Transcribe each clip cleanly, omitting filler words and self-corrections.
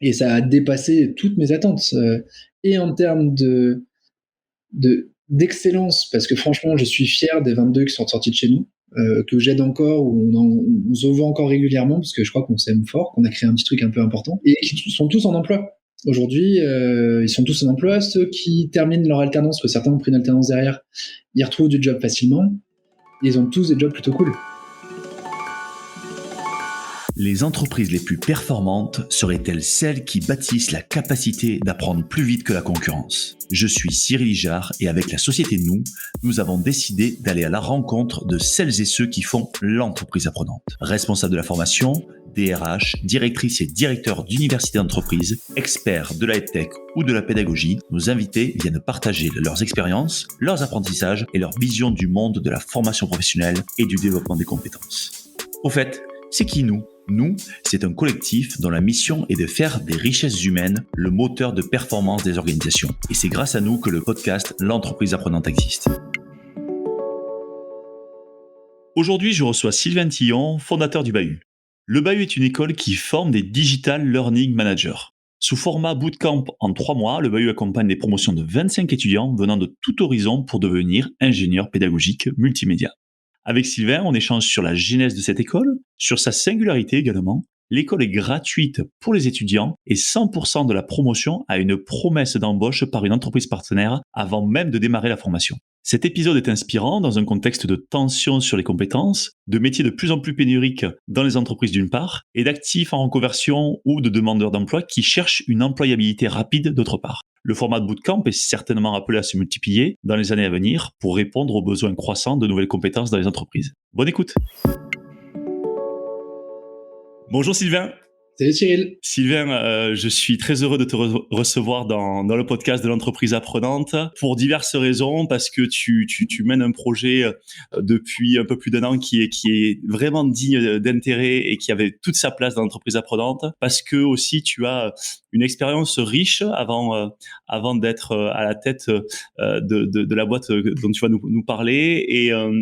Et ça a dépassé toutes mes attentes. Et en termes d'excellence, parce que franchement, je suis fier des 22 qui sont sortis de chez nous, que j'aide encore, où on se voit encore régulièrement, parce que je crois qu'on s'aime fort, qu'on a créé un petit truc un peu important, et qui sont tous en emploi. Aujourd'hui, ils sont tous en emploi. Ceux qui terminent leur alternance, que certains ont pris une alternance derrière, ils retrouvent du job facilement. Ils ont tous des jobs plutôt cool. Les entreprises les plus performantes seraient-elles celles qui bâtissent la capacité d'apprendre plus vite que la concurrence ? Je suis Cyril Ijard et avec la société nous avons décidé d'aller à la rencontre de celles et ceux qui font l'entreprise apprenante. Responsables de la formation, DRH, directrices et directeurs d'universités d'entreprise, experts de la EdTech ou de la pédagogie, nos invités viennent partager leurs expériences, leurs apprentissages et leur vision du monde de la formation professionnelle et du développement des compétences. Au fait, c'est qui nous ? Nous, c'est un collectif dont la mission est de faire des richesses humaines le moteur de performance des organisations. Et c'est grâce à nous que le podcast L'entreprise apprenante existe. Aujourd'hui, je reçois Sylvain Tillon, fondateur du Bahut. Le Bahut est une école qui forme des Digital Learning Managers. Sous format bootcamp en 3 mois, le Bahut accompagne des promotions de 25 étudiants venant de tout horizon pour devenir ingénieurs pédagogiques multimédia. Avec Sylvain, on échange sur la genèse de cette école, sur sa singularité également. L'école est gratuite pour les étudiants et 100% de la promotion a une promesse d'embauche par une entreprise partenaire avant même de démarrer la formation. Cet épisode est inspirant dans un contexte de tension sur les compétences, de métiers de plus en plus pénuriques dans les entreprises d'une part, et d'actifs en reconversion ou de demandeurs d'emploi qui cherchent une employabilité rapide d'autre part. Le format de bootcamp est certainement appelé à se multiplier dans les années à venir pour répondre aux besoins croissants de nouvelles compétences dans les entreprises. Bonne écoute. Bonjour Sylvain. Salut Cyril. Sylvain, je suis très heureux de te recevoir dans le podcast de l'entreprise apprenante pour diverses raisons, parce que tu mènes un projet depuis un peu plus d'1 an qui est vraiment digne d'intérêt et qui avait toute sa place dans l'entreprise apprenante, parce que aussi tu as une expérience riche avant d'être à la tête de la boîte dont tu vas nous parler,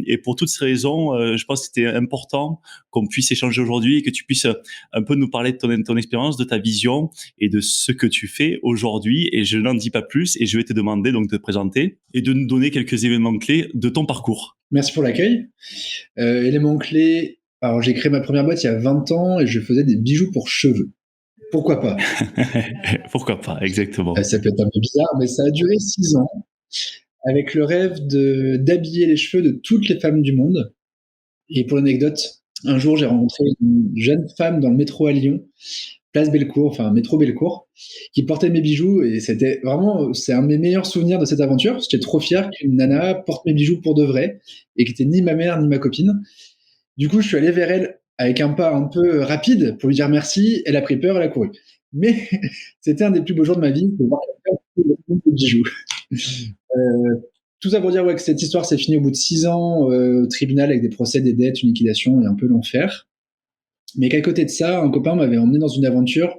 et pour toutes ces raisons, je pense que c'était important qu'on puisse échanger aujourd'hui et que tu puisses un peu nous parler de ton expérience, de ta vision et de ce que tu fais aujourd'hui. Et je n'en dis pas plus et je vais te demander donc de te présenter et de nous donner quelques éléments clés de ton parcours. Merci pour l'accueil. Éléments clés, alors j'ai créé ma première boîte il y a 20 ans et je faisais des bijoux pour cheveux. Pourquoi pas ? Pourquoi pas, exactement. Ça peut être un peu bizarre, mais ça a duré 6 ans avec le rêve d'habiller les cheveux de toutes les femmes du monde. Et pour l'anecdote, un jour, j'ai rencontré une jeune femme dans le métro à Lyon, place Bellecour, enfin métro Bellecour, qui portait mes bijoux, et c'est un de mes meilleurs souvenirs de cette aventure. J'étais trop fier qu'une nana porte mes bijoux pour de vrai, et qui était ni ma mère ni ma copine. Du coup, je suis allé vers elle avec un pas un peu rapide pour lui dire merci. Elle a pris peur, elle a couru. Mais c'était un des plus beaux jours de ma vie, de voir quelqu'un porter mes bijoux. Tout ça pour dire que cette histoire s'est finie au bout de 6 ans au tribunal avec des procès, des dettes, une liquidation et un peu l'enfer. Mais qu'à côté de ça, un copain m'avait emmené dans une aventure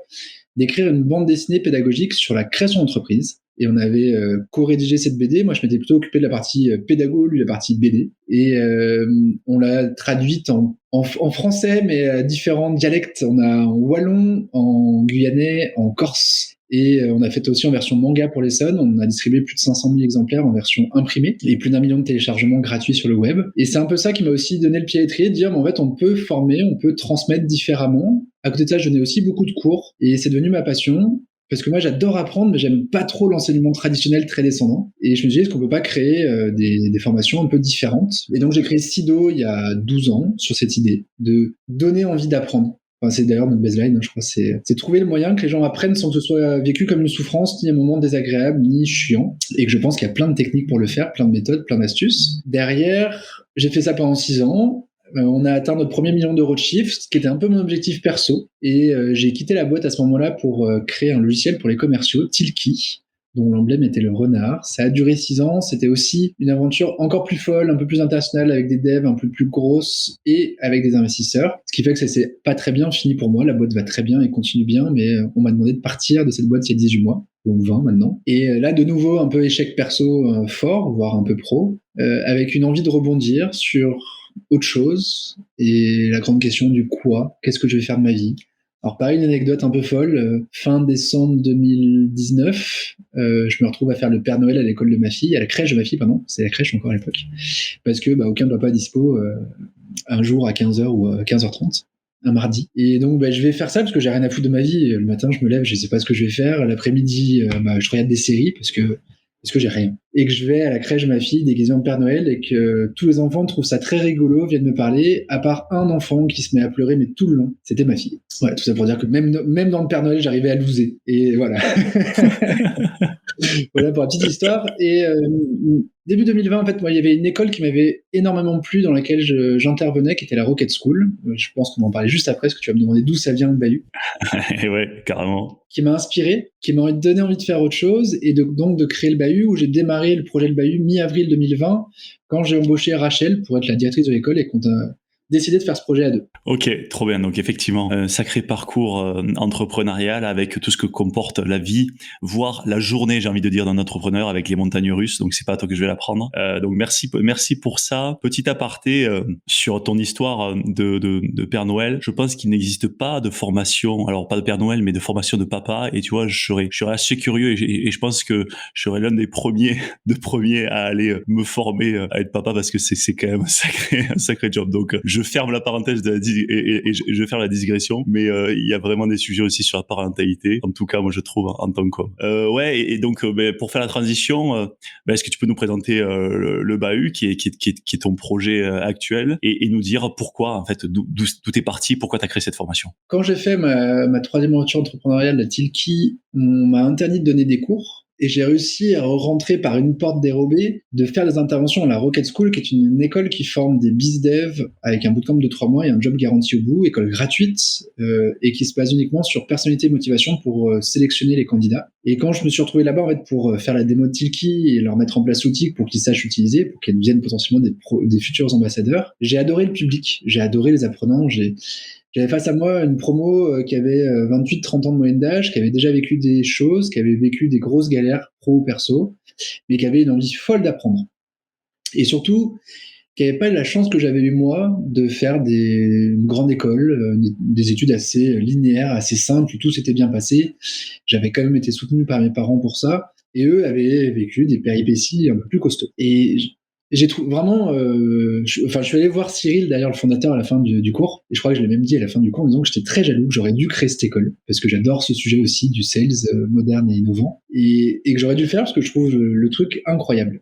d'écrire une bande dessinée pédagogique sur la création d'entreprise. Et on avait co-rédigé cette BD. Moi, je m'étais plutôt occupé de la partie pédago, lui la partie BD. Et on l'a traduite en français, mais à différents dialectes. On a en wallon, en guyanais, en corse. Et on a fait aussi en version manga pour l'Essonne. On a distribué plus de 500 000 exemplaires en version imprimée et plus d'1 million de téléchargements gratuits sur le web. Et c'est un peu ça qui m'a aussi donné le pied à l'étrier, de dire, mais en fait, on peut former, on peut transmettre différemment. À côté de ça, je donnais aussi beaucoup de cours et c'est devenu ma passion. Parce que moi, j'adore apprendre, mais j'aime pas trop l'enseignement traditionnel très descendant. Et je me disais, est-ce qu'on peut pas créer des formations un peu différentes ? Et donc, j'ai créé Sido il y a 12 ans sur cette idée de donner envie d'apprendre. Enfin, c'est d'ailleurs notre baseline, je crois. C'est trouver le moyen que les gens apprennent sans que ce soit vécu comme une souffrance, ni un moment désagréable, ni chiant. Et que je pense qu'il y a plein de techniques pour le faire, plein de méthodes, plein d'astuces. Derrière, j'ai fait ça pendant 6 ans. On a atteint notre premier 1 million d'euros de chiffre, ce qui était un peu mon objectif perso. Et j'ai quitté la boîte à ce moment-là pour créer un logiciel pour les commerciaux, Tilki, dont l'emblème était le renard. Ça a duré 6 ans. C'était aussi une aventure encore plus folle, un peu plus internationale, avec des devs un peu plus grosses et avec des investisseurs. Ce qui fait que ça s'est pas très bien fini pour moi. La boîte va très bien et continue bien, mais on m'a demandé de partir de cette boîte il y a 18 mois. Donc 20 maintenant. Et là, de nouveau, un peu échec perso fort, voire un peu pro, avec une envie de rebondir sur autre chose, et la grande question du quoi, qu'est-ce que je vais faire de ma vie, Alors pareil, une anecdote un peu folle. Fin décembre 2019, je me retrouve à faire le Père Noël à l'école de ma fille, à la crèche de ma fille, pardon. C'est la crèche encore à l'époque. Parce que aucun ne doit pas dispo un jour à 15h ou à 15h30. Un mardi. Et donc, je vais faire ça parce que j'ai rien à foutre de ma vie. Le matin, je me lève, je sais pas ce que je vais faire. L'après-midi, je regarde des séries parce que j'ai rien. Et que je vais à la crèche de ma fille déguisée en Père Noël et que tous les enfants trouvent ça très rigolo, viennent me parler, à part un enfant qui se met à pleurer, mais tout le long, c'était ma fille. Ouais, tout ça pour dire que même dans le Père Noël, j'arrivais à loser. Et voilà. Voilà pour la petite histoire. Et début 2020, en fait, moi, il y avait une école qui m'avait énormément plu, dans laquelle j'intervenais, qui était la Rocket School. Je pense qu'on en parlait juste après, parce que tu vas me demander d'où ça vient le bahut. Ouais, carrément. Qui m'a inspiré, qui m'a donné envie de faire autre chose, et donc de créer le bahut, où j'ai démarré le projet Le Bahut mi-avril 2020, quand j'ai embauché Rachel pour être la directrice de l'école, et qu'on a décidé de faire ce projet à deux. Ok, trop bien. Donc effectivement, un sacré parcours entrepreneurial avec tout ce que comporte la vie, voire la journée, j'ai envie de dire, d'un entrepreneur avec les montagnes russes. Donc c'est pas à toi que je vais l'apprendre. Donc merci pour ça. Petit aparté sur ton histoire de Père Noël. Je pense qu'il n'existe pas de formation, alors pas de Père Noël, mais de formation de papa. Et tu vois, je serais assez curieux et je pense que je serais l'un des premiers à aller me former à être papa parce que c'est quand même un sacré job. Donc je ferme la parenthèse et je vais faire la digression, mais il y a vraiment des sujets aussi sur la parentalité. En tout cas, moi je trouve en tant qu'homme. Ouais, et donc pour faire la transition, est-ce que tu peux nous présenter le bahut qui est ton projet actuel et nous dire pourquoi en fait d'où est parti, pourquoi tu as créé cette formation? Quand j'ai fait ma troisième aventure entrepreneuriale, la Tilki, on m'a interdit de donner des cours. Et j'ai réussi à rentrer par une porte dérobée, de faire des interventions à la Rocket School, qui est une école qui forme des BizDev avec un bootcamp de 3 mois et un job garanti au bout, école gratuite, et qui se base uniquement sur personnalité et motivation pour sélectionner les candidats. Et quand je me suis retrouvé là-bas, en fait, pour faire la démo de Tilki et leur mettre en place l'outil pour qu'ils sachent utiliser, pour qu'ils deviennent potentiellement des futurs ambassadeurs, j'ai adoré le public, j'ai adoré les apprenants, j'avais face à moi une promo qui avait 28-30 ans de moyenne d'âge, qui avait déjà vécu des choses, qui avait vécu des grosses galères pro ou perso, mais qui avait une envie folle d'apprendre. Et surtout, qui n'avait pas eu la chance que j'avais eu moi de faire une grande école, des études assez linéaires, assez simples, où tout s'était bien passé. J'avais quand même été soutenu par mes parents pour ça, et eux avaient vécu des péripéties un peu plus costauds. Et j'ai trouvé vraiment, je suis allé voir Cyril, d'ailleurs le fondateur, à la fin du cours, et je crois que je l'ai même dit à la fin du cours en disant que j'étais très jaloux, que j'aurais dû créer cette école, parce que j'adore ce sujet aussi du sales moderne et innovant, et que j'aurais dû le faire parce que je trouve le truc incroyable.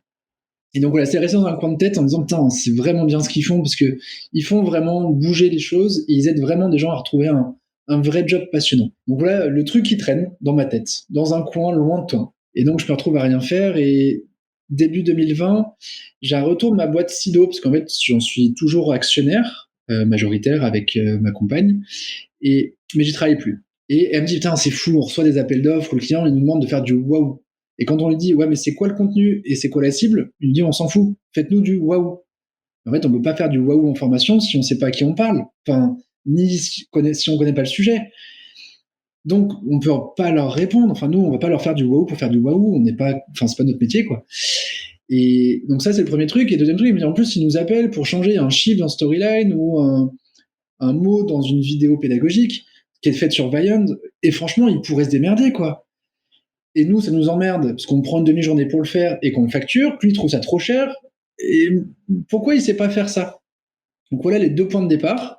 Et donc voilà, c'est resté dans un coin de tête en me disant putain, c'est vraiment bien ce qu'ils font, parce que ils font vraiment bouger les choses, et ils aident vraiment des gens à retrouver un vrai job passionnant. Donc voilà, le truc qui traîne dans ma tête, dans un coin lointain. Et donc je me retrouve à rien faire, et début 2020, j'ai retourné ma boîte Sido, parce qu'en fait, j'en suis toujours actionnaire, majoritaire avec ma compagne, mais j'y travaille plus. Et elle me dit, putain, c'est fou, on reçoit des appels d'offres, le client, il nous demande de faire du waouh. Et quand on lui dit, ouais, mais c'est quoi le contenu et c'est quoi la cible, il nous dit, on s'en fout, faites-nous du waouh. En fait, on peut pas faire du waouh en formation si on sait pas à qui on parle, ni si on connaît pas le sujet. Donc, on peut pas leur répondre. Enfin, nous, on va pas leur faire du waouh pour faire du waouh. C'est pas notre métier, quoi. Et donc ça, c'est le premier truc. Et deuxième truc, en plus, ils nous appellent pour changer un chiffre dans Storyline ou un mot dans une vidéo pédagogique qui est faite sur Viand. Et franchement, ils pourraient se démerder, quoi. Et nous, ça nous emmerde parce qu'on prend une demi-journée pour le faire et qu'on le facture. Lui, il trouve ça trop cher. Et pourquoi il sait pas faire ça? Donc voilà les 2 points de départ.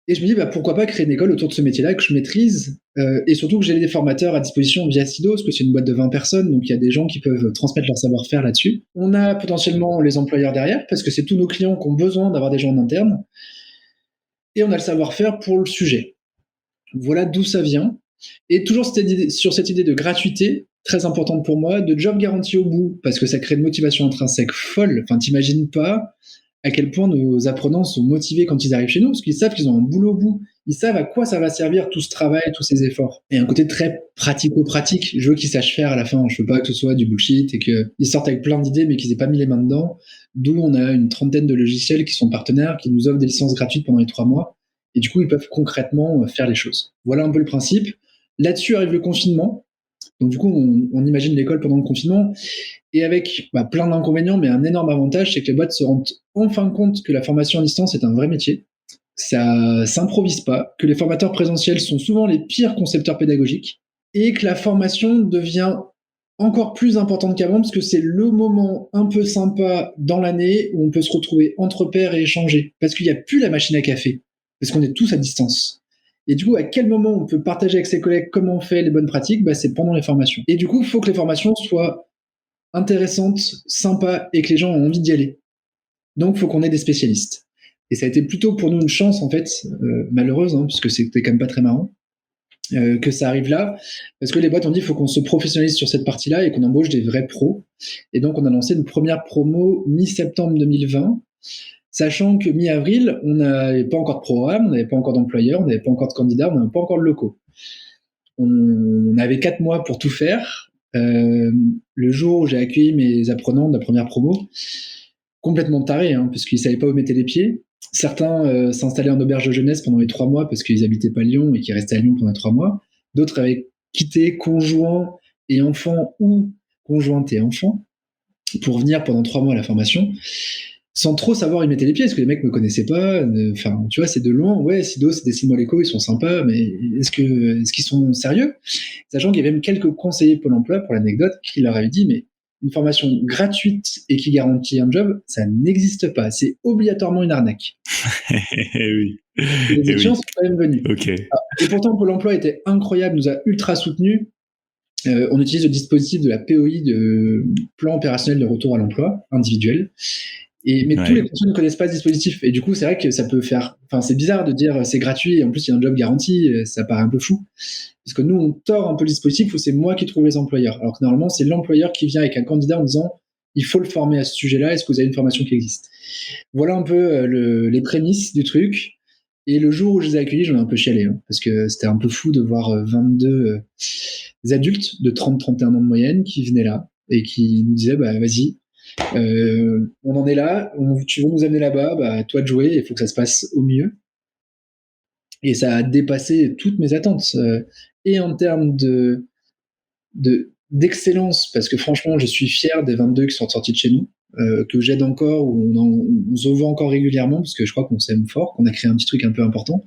Et je me dis, pourquoi pas créer une école autour de ce métier-là que je maîtrise, et surtout que j'ai des formateurs à disposition via Sido, parce que c'est une boîte de 20 personnes, donc il y a des gens qui peuvent transmettre leur savoir-faire là-dessus. On a potentiellement les employeurs derrière, parce que c'est tous nos clients qui ont besoin d'avoir des gens en interne, et on a le savoir-faire pour le sujet. Voilà d'où ça vient. Et toujours sur cette idée de gratuité, très importante pour moi, de job garanti au bout, parce que ça crée une motivation intrinsèque folle. Enfin, t'imagines pas à quel point nos apprenants sont motivés quand ils arrivent chez nous, parce qu'ils savent qu'ils ont un boulot au bout. Ils savent à quoi ça va servir tout ce travail, tous ces efforts. Et un côté très pratico-pratique. Je veux qu'ils sachent faire à la fin. Je veux pas que ce soit du bullshit et qu'ils sortent avec plein d'idées mais qu'ils aient pas mis les mains dedans. D'où on a une 30aine de logiciels qui sont partenaires, qui nous offrent des licences gratuites pendant les 3 mois. Et du coup, ils peuvent concrètement faire les choses. Voilà un peu le principe. Là-dessus arrive le confinement. Donc du coup, on imagine l'école pendant le confinement, et avec plein d'inconvénients, mais un énorme avantage, c'est que les boîtes se rendent enfin compte que la formation à distance est un vrai métier, ça s'improvise pas, que les formateurs présentiels sont souvent les pires concepteurs pédagogiques et que la formation devient encore plus importante qu'avant parce que c'est le moment un peu sympa dans l'année où on peut se retrouver entre pairs et échanger parce qu'il n'y a plus la machine à café, parce qu'on est tous à distance. Et du coup, à quel moment on peut partager avec ses collègues comment on fait les bonnes pratiques? C'est pendant les formations. Et du coup, il faut que les formations soient intéressantes, sympas et que les gens aient envie d'y aller. Donc, il faut qu'on ait des spécialistes. Et ça a été plutôt pour nous une chance, en fait, malheureuse, parce que c'était quand même pas très marrant, que ça arrive là, parce que les boîtes ont dit qu'il faut qu'on se professionnalise sur cette partie-là et qu'on embauche des vrais pros. Et donc, on a lancé une première promo mi-septembre 2020, sachant que mi-avril, on n'avait pas encore de programme, on n'avait pas encore d'employeur, on n'avait pas encore de candidats, on n'avait pas encore de locaux. On avait 4 mois pour tout faire. Le jour où j'ai accueilli mes apprenants de la première promo, complètement tarés, parce qu'ils ne savaient pas où mettre les pieds. Certains s'installaient en auberge de jeunesse pendant les 3 mois parce qu'ils n'habitaient pas Lyon et qu'ils restaient à Lyon pendant les 3 mois. D'autres avaient quitté conjoint et enfant ou conjointe et enfant pour venir pendant 3 mois à la formation, sans trop savoir où ils mettaient les pieds, parce que les mecs me connaissaient pas. Enfin, tu vois, c'est de loin. Ouais, Sido, c'est des Simoleco, ils sont sympas, mais est-ce qu'ils sont sérieux? Sachant qu'il y avait même quelques conseillers Pôle emploi, pour l'anecdote, qui leur avaient dit, mais une formation gratuite et qui garantit un job, ça n'existe pas. C'est obligatoirement une arnaque. Oui. Et les étudiants sont quand même venus. Okay. Et pourtant, Pôle emploi était incroyable, nous a ultra soutenus. On utilise le dispositif de la POI, de plan opérationnel de retour à l'emploi individuel. Mais tous les consultants ne connaissent pas ce dispositif. Et du coup, c'est vrai que ça peut faire... Enfin, c'est bizarre de dire c'est gratuit et en plus, il y a un job garanti. Ça paraît un peu fou. Parce que nous, on tord un peu le dispositif où c'est moi qui trouve les employeurs. Alors que normalement, c'est l'employeur qui vient avec un candidat en disant il faut le former à ce sujet-là. Est-ce que vous avez une formation qui existe? Voilà un peu les prémices du truc. Et le jour où je les ai accueillis, j'en ai un peu chialé. Parce que c'était un peu fou de voir 22 adultes de 30-31 ans de moyenne qui venaient là et qui nous disaient vas-y, on en est là, tu veux nous amener là-bas, toi de jouer, il faut que ça se passe au mieux. Et ça a dépassé toutes mes attentes, et en termes d'excellence, parce que franchement, je suis fier des 22 qui sont sortis de chez nous, que j'aide encore, ou on se voit encore régulièrement, parce que je crois qu'on s'aime fort, qu'on a créé un petit truc un peu important,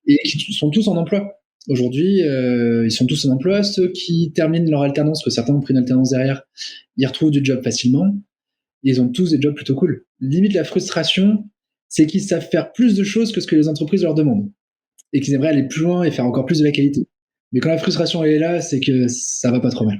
et qui sont tous en emploi. Aujourd'hui, ils sont tous en emploi. Ceux qui terminent leur alternance, que certains ont pris une alternance derrière, ils retrouvent du job facilement. Ils ont tous des jobs plutôt cool. Limite, la frustration, c'est qu'ils savent faire plus de choses que ce que les entreprises leur demandent. Et qu'ils aimeraient aller plus loin et faire encore plus de la qualité. Mais quand la frustration elle est là, c'est que ça va pas trop mal.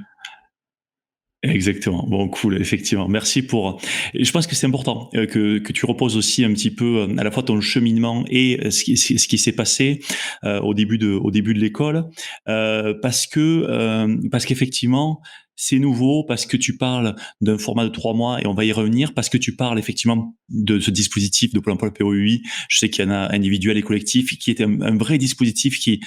Exactement. Bon, cool, effectivement. Merci pour... Je pense que c'est important que tu reposes aussi un petit peu à la fois ton cheminement et ce qui s'est passé au début de l'école, parce qu'effectivement, c'est nouveau, parce que tu parles d'un format de 3 mois et on va y revenir, parce que tu parles effectivement de ce dispositif de Pôle emploi, le POUI. Je sais qu'il y en a individuel et collectif, qui est un vrai dispositif qui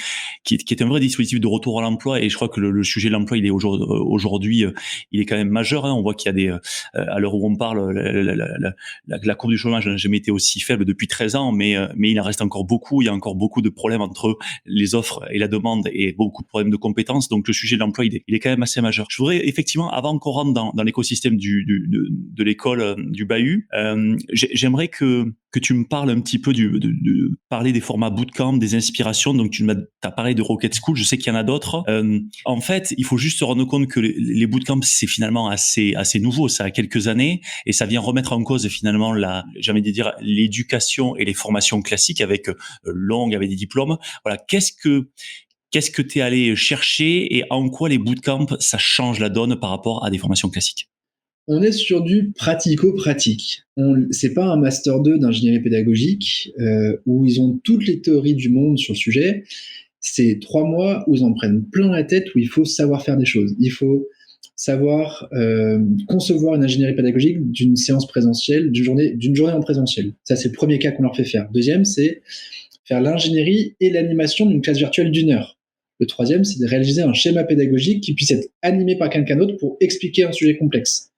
est un vrai dispositif de retour à l'emploi. Et je crois que le sujet de l'emploi, il est aujourd'hui, il est quand même majeur. On voit qu'il y a à l'heure où on parle, la courbe du chômage n'a jamais été aussi faible depuis 13 ans, mais il en reste encore beaucoup. Il y a encore beaucoup de problèmes entre les offres et la demande et beaucoup de problèmes de compétences. Donc le sujet de l'emploi, il est quand même assez majeur. Je voudrais effectivement, avant qu'on rentre dans l'écosystème de l'école du Bahut, j'aimerais que tu me parles un petit peu parler des formats bootcamp, des inspirations. Donc tu as parlé de Rocket School, je sais qu'il y en a d'autres. En fait, il faut juste se rendre compte que les bootcamps, c'est finalement assez nouveau, ça a quelques années, et ça vient remettre en cause finalement j'ai envie de dire, l'éducation et les formations classiques avec avec des diplômes. Voilà, qu'est-ce que tu es allé chercher et en quoi les bootcamps, ça change la donne par rapport à des formations classiques? On est sur du pratico-pratique. C'est pas un master 2 d'ingénierie pédagogique où ils ont toutes les théories du monde sur le sujet. C'est 3 mois où ils en prennent plein la tête, où il faut savoir faire des choses. Il faut savoir concevoir une ingénierie pédagogique d'une séance présentielle, d'une journée en présentiel. Ça, c'est le premier cas qu'on leur fait faire. Deuxième, c'est faire l'ingénierie et l'animation d'une classe virtuelle d'1 heure. Le troisième, c'est de réaliser un schéma pédagogique qui puisse être animé par quelqu'un d'autre pour expliquer un sujet complexe.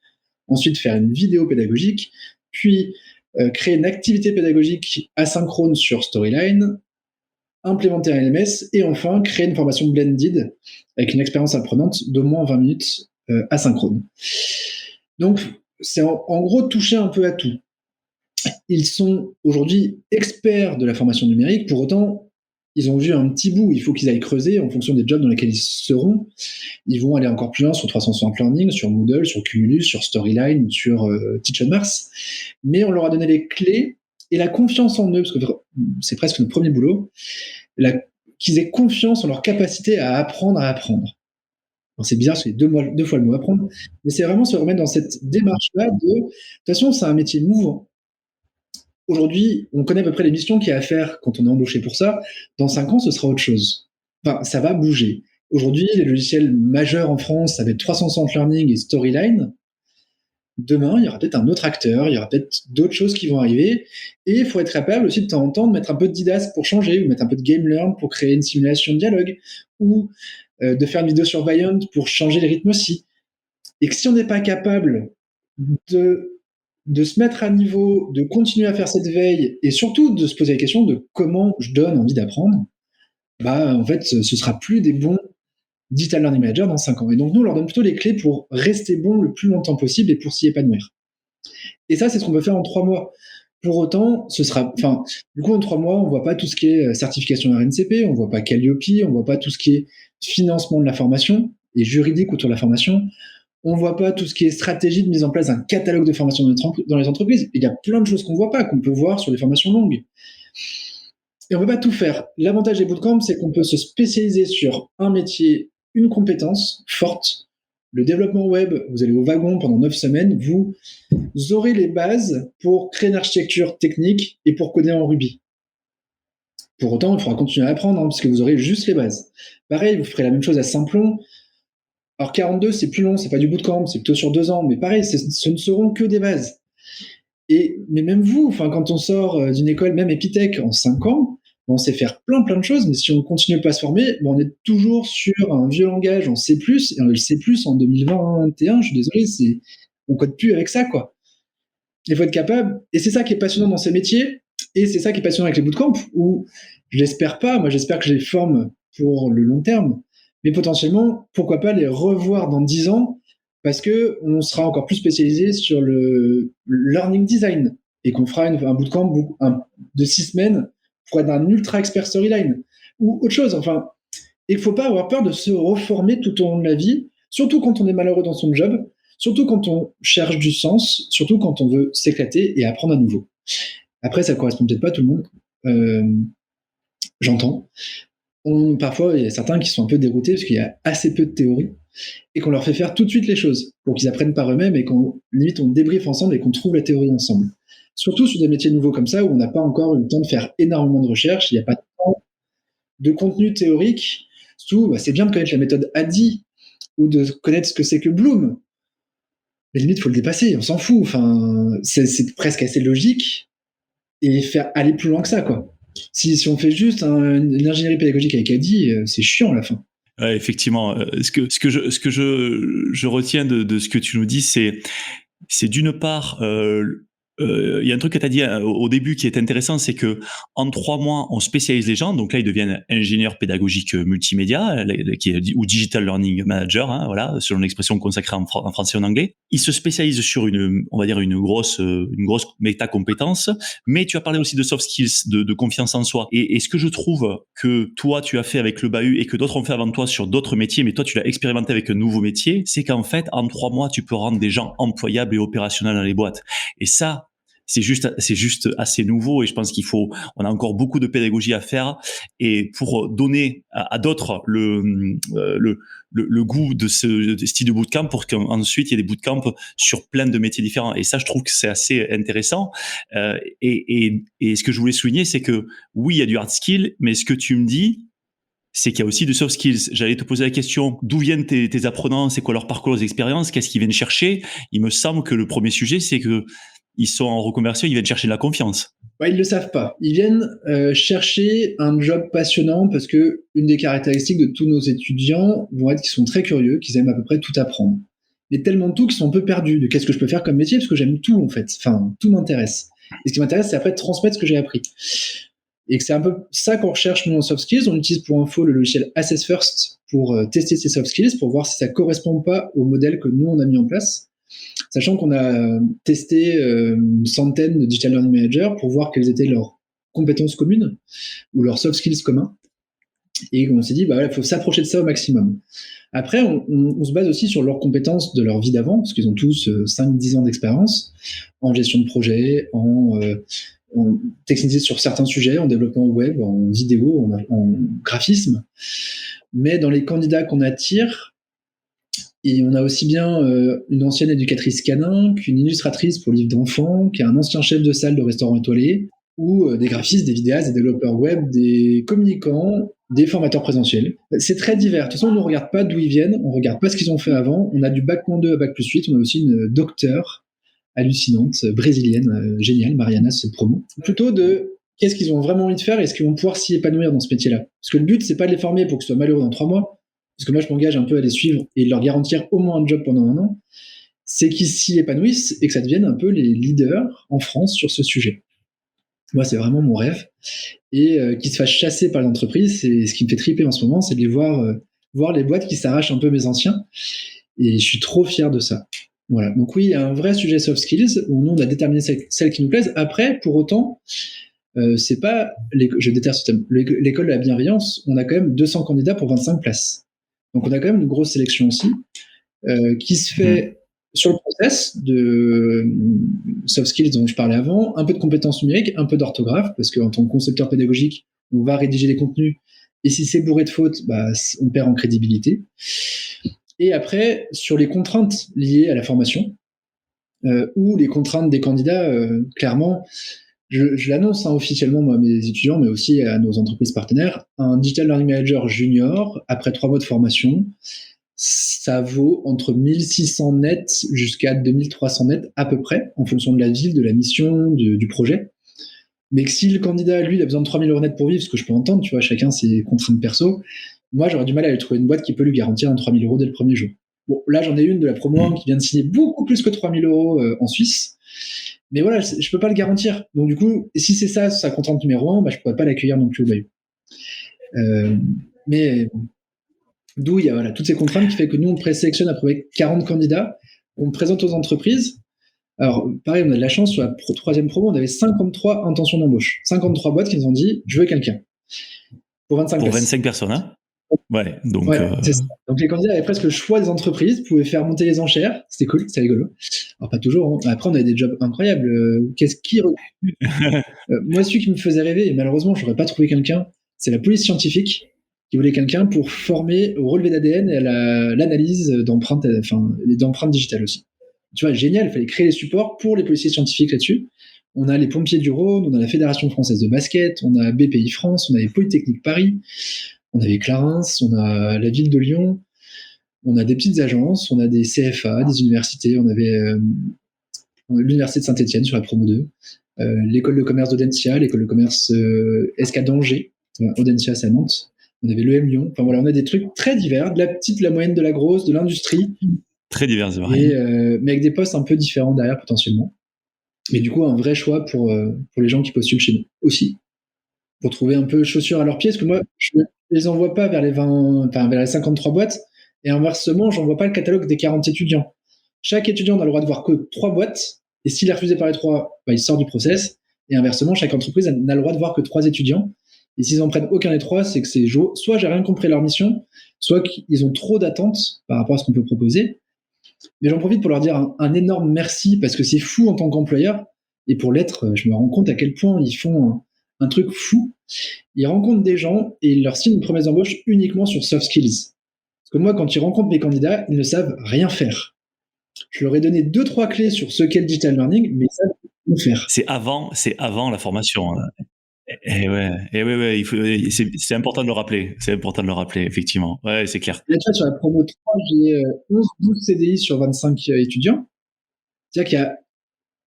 Ensuite, faire une vidéo pédagogique, puis créer une activité pédagogique asynchrone sur Storyline, implémenter un LMS, et enfin, créer une formation blended avec une expérience apprenante d'au moins 20 minutes asynchrone. Donc, c'est en gros toucher un peu à tout. Ils sont aujourd'hui experts de la formation numérique. Pour autant, ils ont vu un petit bout. Il faut qu'ils aillent creuser en fonction des jobs dans lesquels ils seront. Ils vont aller encore plus loin sur 360 Learning, sur Moodle, sur Cumulus, sur Storyline, sur Teach on Mars. Mais on leur a donné les clés et la confiance en eux, parce que c'est presque notre premier boulot, qu'ils aient confiance en leur capacité à apprendre. Alors c'est bizarre, c'est deux fois le mot apprendre, mais c'est vraiment se remettre dans cette démarche-là de toute façon, c'est un métier mouvant. Aujourd'hui, on connaît à peu près les missions qu'il y a à faire quand on est embauché pour ça. Dans 5 ans, ce sera autre chose. Enfin, ça va bouger. Aujourd'hui, les logiciels majeurs en France, ça va être 360 Learning et Storyline. Demain, il y aura peut-être un autre acteur, il y aura peut-être d'autres choses qui vont arriver. Et il faut être capable aussi de temps en temps de mettre un peu de Didask pour changer, ou mettre un peu de Game Learn pour créer une simulation de dialogue, ou de faire une vidéo sur Vaillant pour changer les rythmes aussi. Et que si on n'est pas capable de se mettre à niveau, de continuer à faire cette veille, et surtout de se poser la question de comment je donne envie d'apprendre, en fait, ce sera plus des bons Digital Learning Managers dans 5 ans. Et donc, nous, on leur donne plutôt les clés pour rester bon le plus longtemps possible et pour s'y épanouir. Et ça, c'est ce qu'on peut faire en 3 mois. Pour autant, du coup, en 3 mois, on voit pas tout ce qui est certification RNCP, on voit pas Calliope, on voit pas tout ce qui est financement de la formation et juridique autour de la formation. On voit pas tout ce qui est stratégie de mise en place d'un catalogue de formation dans les entreprises. Il y a plein de choses qu'on voit pas, qu'on peut voir sur les formations longues. Et on peut pas tout faire. L'avantage des bootcamps, c'est qu'on peut se spécialiser sur un métier, une compétence forte. Le développement web, vous allez au wagon pendant 9 semaines, vous aurez les bases pour créer une architecture technique et pour coder en Ruby. Pour autant, il faudra continuer à apprendre, parce que vous aurez juste les bases. Pareil, vous ferez la même chose à Simplon. Alors 42, c'est plus long, c'est pas du bootcamp, c'est plutôt sur 2 ans, mais pareil, ce ne seront que des bases. Mais même vous, quand on sort d'une école, même Epitech, en 5 ans, on sait faire plein de choses, mais si on ne continue pas à se former, on est toujours sur un vieux langage en C+, et le C+, en 2021, je suis désolé, on code plus avec ça, quoi. Il faut être capable, et c'est ça qui est passionnant dans ces métiers, et c'est ça qui est passionnant avec les bootcamps, où je l'espère pas, moi j'espère que je les forme pour le long terme, mais potentiellement, pourquoi pas les revoir dans 10 ans, parce qu'on sera encore plus spécialisé sur le learning design, et qu'on fera un bootcamp de 6 semaines pour être un ultra expert storyline, ou autre chose. Il ne faut pas avoir peur de se reformer tout au long de la vie, surtout quand on est malheureux dans son job, surtout quand on cherche du sens, surtout quand on veut s'éclater et apprendre à nouveau. Après, ça ne correspond peut-être pas à tout le monde. J'entends. Parfois, il y a certains qui sont un peu déroutés parce qu'il y a assez peu de théorie et qu'on leur fait faire tout de suite les choses pour qu'ils apprennent par eux-mêmes et qu'on débriefe ensemble et qu'on trouve la théorie ensemble. Surtout sur des métiers nouveaux comme ça où on n'a pas encore eu le temps de faire énormément de recherche, il n'y a pas de contenu théorique. Surtout, c'est bien de connaître la méthode ADDIE ou de connaître ce que c'est que Bloom. Mais limite, il faut le dépasser, on s'en fout. C'est presque assez logique et faire aller plus loin que ça, quoi. Si on fait juste une ingénierie pédagogique avec ADDIE, c'est chiant à la fin. Ouais, effectivement, ce que je retiens de ce que tu nous dis, c'est d'une part, il y a un truc que tu as dit au début qui est intéressant, c'est que en 3 mois, on spécialise les gens. Donc là, ils deviennent ingénieurs pédagogiques multimédia, ou digital learning manager, voilà, selon l'expression consacrée en français et en anglais. Ils se spécialisent sur une grosse méta-compétence. Mais tu as parlé aussi de soft skills, de confiance en soi. Et ce que je trouve que toi, tu as fait avec le bahut et que d'autres ont fait avant toi sur d'autres métiers, mais toi, tu l'as expérimenté avec un nouveau métier, c'est qu'en fait, en 3 mois, tu peux rendre des gens employables et opérationnels dans les boîtes. Et ça, c'est juste assez nouveau, et je pense on a encore beaucoup de pédagogie à faire, et pour donner à d'autres le goût de ce style de bootcamp, pour qu'ensuite il y ait des bootcamps sur plein de métiers différents. Et ça, je trouve que c'est assez intéressant. Et ce que je voulais souligner, c'est que oui, il y a du hard skill, mais ce que tu me dis, c'est qu'il y a aussi du soft skills. J'allais te poser la question, d'où viennent tes apprenants, c'est quoi leur parcours, leurs expériences, qu'est-ce qu'ils viennent chercher? Il me semble que le premier sujet, c'est que ils sont en reconversion, ils viennent chercher de la confiance. Ils ne le savent pas. Ils viennent chercher un job passionnant, parce que une des caractéristiques de tous nos étudiants vont être qu'ils sont très curieux, qu'ils aiment à peu près tout apprendre. Mais tellement tout qu'ils sont un peu perdus de qu'est-ce que je peux faire comme métier, parce que j'aime tout en fait. Tout m'intéresse. Et ce qui m'intéresse, c'est après de transmettre ce que j'ai appris. Et que c'est un peu ça qu'on recherche nous en soft skills. On utilise pour info le logiciel Assess First pour tester ces soft skills, pour voir si ça correspond pas au modèle que nous on a mis en place. Sachant qu'on a testé une centaine de digital learning managers pour voir quelles étaient leurs compétences communes ou leurs soft skills communs. Et on s'est dit, il faut s'approcher de ça au maximum. Après, on se base aussi sur leurs compétences de leur vie d'avant, parce qu'ils ont tous 5-10 ans d'expérience en gestion de projet, en technicité sur certains sujets, en développement web, en vidéo, en graphisme. Mais dans les candidats qu'on attire, et on a aussi bien une ancienne éducatrice canin qu'une illustratrice pour livres d'enfants, qu'un ancien chef de salle de restaurant étoilé, ou des graphistes, des vidéastes, des développeurs web, des communicants, des formateurs présentiels. C'est très divers. De toute façon, on ne regarde pas d'où ils viennent, on ne regarde pas ce qu'ils ont fait avant. On a du Bac-2 à Bac+8, on a aussi une docteure hallucinante, brésilienne, géniale, Mariana, se promo. Plutôt de qu'est-ce qu'ils ont vraiment envie de faire et est-ce qu'ils vont pouvoir s'y épanouir dans ce métier-là. Parce que le but, c'est pas de les former pour qu'ils soient malheureux dans 3 mois, parce que moi, je m'engage un peu à les suivre et leur garantir au moins un job pendant 1 an, c'est qu'ils s'y épanouissent et que ça devienne un peu les leaders en France sur ce sujet. Moi, c'est vraiment mon rêve. Et qu'ils se fassent chasser par les entreprises, c'est ce qui me fait triper en ce moment, c'est de les voir les boîtes qui s'arrachent un peu mes anciens. Et je suis trop fier de ça. Voilà. Donc oui, il y a un vrai sujet soft skills où nous, on a déterminé celles qui nous plaisent. Après, pour autant, c'est pas, je déteste l'école de la bienveillance, on a quand même 200 candidats pour 25 places. Donc on a quand même une grosse sélection aussi, qui se fait sur le process de soft skills dont je parlais avant, un peu de compétences numériques, un peu d'orthographe, parce qu'en tant que concepteur pédagogique, on va rédiger des contenus, et si c'est bourré de fautes, on perd en crédibilité. Et après, sur les contraintes liées à la formation, ou les contraintes des candidats, clairement, je l'annonce officiellement moi, à mes étudiants, mais aussi à nos entreprises partenaires, un Digital Learning Manager junior, après 3 mois de formation, ça vaut entre 1600 nets jusqu'à 2300 nets à peu près, en fonction de la ville, de la mission, du projet. Mais que si le candidat, lui, il a besoin de 3000 € net pour vivre, ce que je peux entendre, tu vois, chacun ses contraintes perso, moi, j'aurais du mal à aller trouver une boîte qui peut lui garantir un 3000 € dès le premier jour. Bon, là, j'en ai une de la promo 1 qui vient de signer beaucoup plus que 3000 € en Suisse. Mais voilà, je peux pas le garantir. Donc, du coup, si c'est ça, sa contrainte numéro 1, je pourrais pas l'accueillir non plus au Bayeux. Mais d'où il y a toutes ces contraintes qui fait que nous, on présélectionne à peu près 40 candidats, on présente aux entreprises. Alors, pareil, on a de la chance, sur la 3e promo, on avait 53 intentions d'embauche. 53 boîtes qui nous ont dit, je veux quelqu'un. Pour 25 Pour places. 25 personnes, hein. Ouais, donc... c'est ça. Donc les candidats avaient presque le choix des entreprises, pouvaient faire monter les enchères, c'était cool, c'était rigolo. Alors pas toujours, hein. Après on avait des jobs incroyables. Moi, celui qui me faisait rêver, et malheureusement je n'aurais pas trouvé quelqu'un, c'est la police scientifique qui voulait quelqu'un pour former au relevé d'ADN et à l'analyse d'empreintes digitales aussi. Tu vois, génial, il fallait créer les supports pour les policiers scientifiques là-dessus. On a les pompiers du Rhône, on a la Fédération française de basket, on a BPI France, on a les Polytechniques Paris, on avait Clarins, on a la ville de Lyon, on a des petites agences, on a des CFA, des universités, on avait l'université de Saint-Etienne sur la promo 2, l'école de commerce d'Audencia, l'école de commerce SK d'Angers, Audencia c'est à Nantes, on avait l'EM Lyon, enfin voilà, on a des trucs très divers, de la petite, de la moyenne, de la grosse, de l'industrie. Très divers, c'est vrai. Mais avec des postes un peu différents derrière potentiellement. Mais du coup, un vrai choix pour les gens qui postulent chez nous aussi. Pour trouver un peu chaussures à leurs pieds, parce que moi, je les envoie pas vers vers les 53 boîtes, et inversement, j'envoie pas le catalogue des 40 étudiants. Chaque étudiant n'a le droit de voir que 3 boîtes, et s'il est refusé par les 3, il sort du process, et inversement, chaque entreprise n'a le droit de voir que 3 étudiants, et s'ils en prennent aucun des 3, c'est que c'est soit j'ai rien compris à leur mission, soit qu'ils ont trop d'attentes par rapport à ce qu'on peut proposer. Mais j'en profite pour leur dire un énorme merci, parce que c'est fou en tant qu'employeur, et pour l'être, je me rends compte à quel point ils font un truc fou. Ils rencontrent des gens et ils leur signent une promesse d'embauche uniquement sur soft skills. Parce que moi, quand ils rencontrent mes candidats, ils ne savent rien faire. Je leur ai donné 2-3 clés sur ce qu'est le digital learning, mais ils savent rien faire. C'est avant la formation. Et ouais, c'est important de le rappeler. C'est important de le rappeler, effectivement. Ouais, c'est clair. Là, tu vois, sur la promo 3, j'ai 11-12 CDI sur 25 étudiants. C'est-à-dire qu'il y a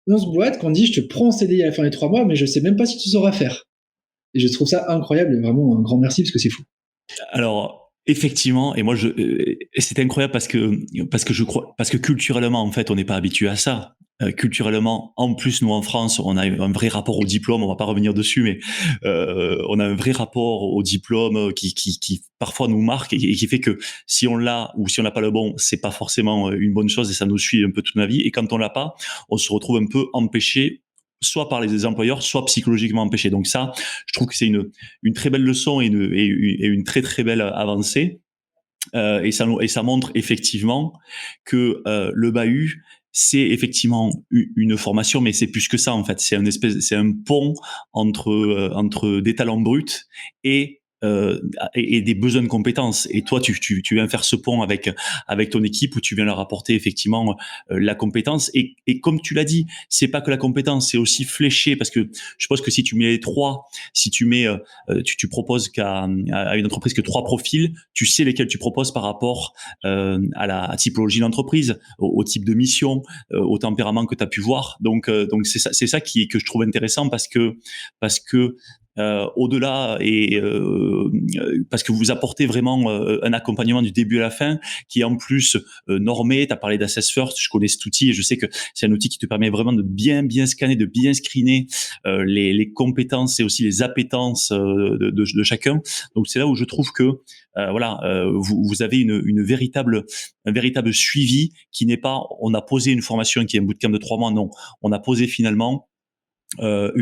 11 boîtes qui ont dit, je te prends en CDI à la fin des 3 mois, mais je sais même pas si tu sauras faire. Et je trouve ça incroyable, et vraiment un grand merci, parce que c'est fou. Alors, effectivement, et moi, c'est incroyable parce que culturellement, en fait, on n'est pas habitué à ça. culturellement, en plus nous en France, on a un vrai rapport au diplôme. On va pas revenir dessus, mais on a un vrai rapport au diplôme qui parfois nous marque et qui fait que si on l'a ou si on n'a pas le bon, c'est pas forcément une bonne chose et ça nous suit un peu toute la vie. Et quand on l'a pas, on se retrouve un peu empêché, soit par les employeurs, soit psychologiquement empêché. Donc ça, je trouve que c'est une très belle leçon et une très très belle avancée. Et ça montre effectivement que le bahut, c'est effectivement une formation, mais c'est plus que ça en fait. C'est un pont entre des talents bruts et et des besoins de compétences. Et toi, tu viens faire ce pont avec ton équipe où tu viens leur apporter effectivement la compétence. Et comme tu l'as dit, c'est pas que la compétence, c'est aussi fléché parce que je pense que si tu mets les trois, si tu mets, tu proposes à une entreprise que 3 profils, tu sais lesquels tu proposes par rapport à la typologie d'entreprise, au type de mission, au tempérament que tu as pu voir. Donc c'est ça que je trouve intéressant parce que au-delà et parce que vous apportez vraiment un accompagnement du début à la fin qui est en plus normé. Tu as parlé d'Assess First, je connais cet outil et je sais que c'est un outil qui te permet vraiment de bien scanner, de bien screener les compétences et aussi les appétences de chacun. Donc c'est là où je trouve que vous avez un véritable suivi qui n'est pas on a posé une formation qui est un bootcamp de 3 mois, non, on a posé finalement on